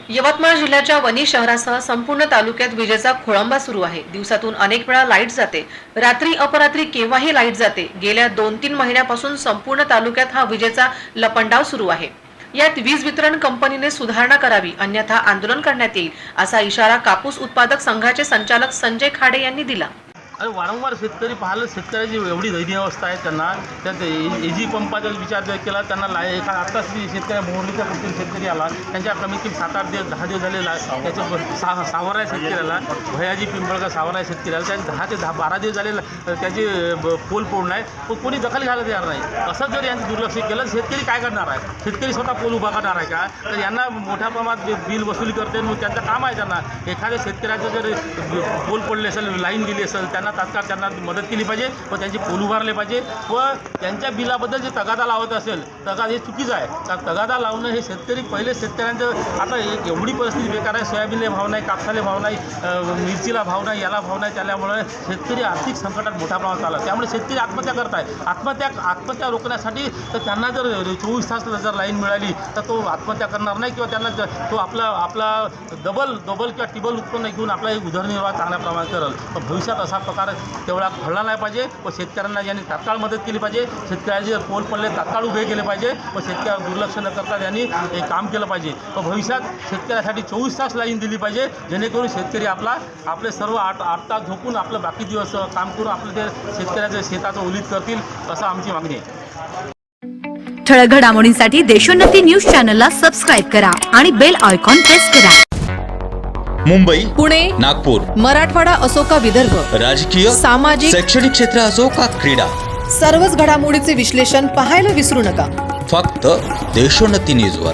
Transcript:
यवतमाळ जिल्ह्याच्या वणी शहरासह संपूर्ण तालुक्यात विजेचा खोळंबा सुरू आहे। दिवसातून अनेक वेळा लाईट जाते, रात्री अपरात्री केव्हाही लाईट जाते। गेल्या 2-3 महिन्यापासून संपूर्ण तालुक्यात हा विजेचा लपंडाव सुरू आहे। यात वीज वितरण कंपनीने सुधारणा करावी, अन्यथा आंदोलन करण्यात येईल, असा इशारा कापूस उत्पादक संघाचे संचालक संजय खाडे यांनी दिला। अरे वारंवार शेतकरी पाहिलं, शेतकऱ्याची एवढी दैनीय अवस्था आहे। त्यांना त्यात एजी पंपाचा विचार केला, त्यांना एका आत्ताच शेतकऱ्या मोहरीच्या कुठून शेतकरी आला, त्यांच्या कमीत कमी 7-8 दिवस 10 दिवस झाले त्याच्या सावरा शेतकऱ्याला, भयाजी पिंपळगा सावरा शेतकऱ्याला त्यांनी 10 ते 12 दिवस झाले त्याची पोल पोडणं आहे, पण कोणी दखल घ्यायला तयार नाही। असं जर यांचं दुर्लक्ष केलं शेतकरी काय करणार आहे? शेतकरी स्वतः पोल उभा करणार आहे का? तर यांना मोठ्या प्रमाणात बिल वसुली करते, मग त्यांचं काम आहे। त्यांना एखाद्या शेतकऱ्याचं जर पोल पडले असेल, लाईन गेली असेल, त्यांना तात्काळ त्यांना मदत केली पाहिजे व त्यांचे पोल उभारले पाहिजे व त्यांच्या बिलाबद्दल जे तगादा लावत असेल, तगादा हे चुकीचं आहे। तर तगादा लावणं हे शेतकरी पहिले शेतकऱ्यांचं आता एवढी परिस्थिती बेकार आहे, सोयाबीनला भाव नाही, कापसाला भाव नाही, मिरचीला भाव नाही, याला भाव नाही, त्यामुळे शेतकरी आर्थिक संकटात मोठ्या प्रमाणात आला। त्यामुळे शेतकरी आत्महत्या करत आहे। आत्महत्या रोखण्यासाठी तर त्यांना जर 24 तास जर लाईन मिळाली तर तो आत्महत्या करणार नाही किंवा त्यांना तो आपला डबल किंवा टिबल उत्पन्न घेऊन आपला एक उदरनिर्वाह चांगल्या प्रमाणात करेल। पण भविष्यात असा प्रकार तेवढा घडला नाही पाहिजे व शेतकऱ्यांना यांनी तात्काळ मदत केली पाहिजे। शेतकऱ्याचे पोल पडले तात्काळ उभे केले पाहिजे व शेतकऱ्यावर दुर्लक्ष न करता यांनी हे काम केलं पाहिजे व भविष्यात शेतकऱ्यासाठी 24 तास लाईन दिली पाहिजे, जेणेकरून शेतकरी आपले सर्व 8 तास झोपून आपलं बाकी दिवस काम करून आपलं ते शेतकऱ्याचं शेताचं ओलीत करतील, असं आमची मागणी आहे। ठळक घडामोडींसाठी देशोन्नती न्यूज चॅनलला सबस्क्राईब करा आणि बेल आयकॉन प्रेस करा। मुंबई, पुणे, नागपूर, मराठवाडा असो का विदर्भ, राजकीय, सामाजिक, शैक्षणिक क्षेत्र असो का क्रीडा, सर्वच घडामोडीचे विश्लेषण पाहायला विसरू नका। फक्त देशोन्नती न्यूजवर।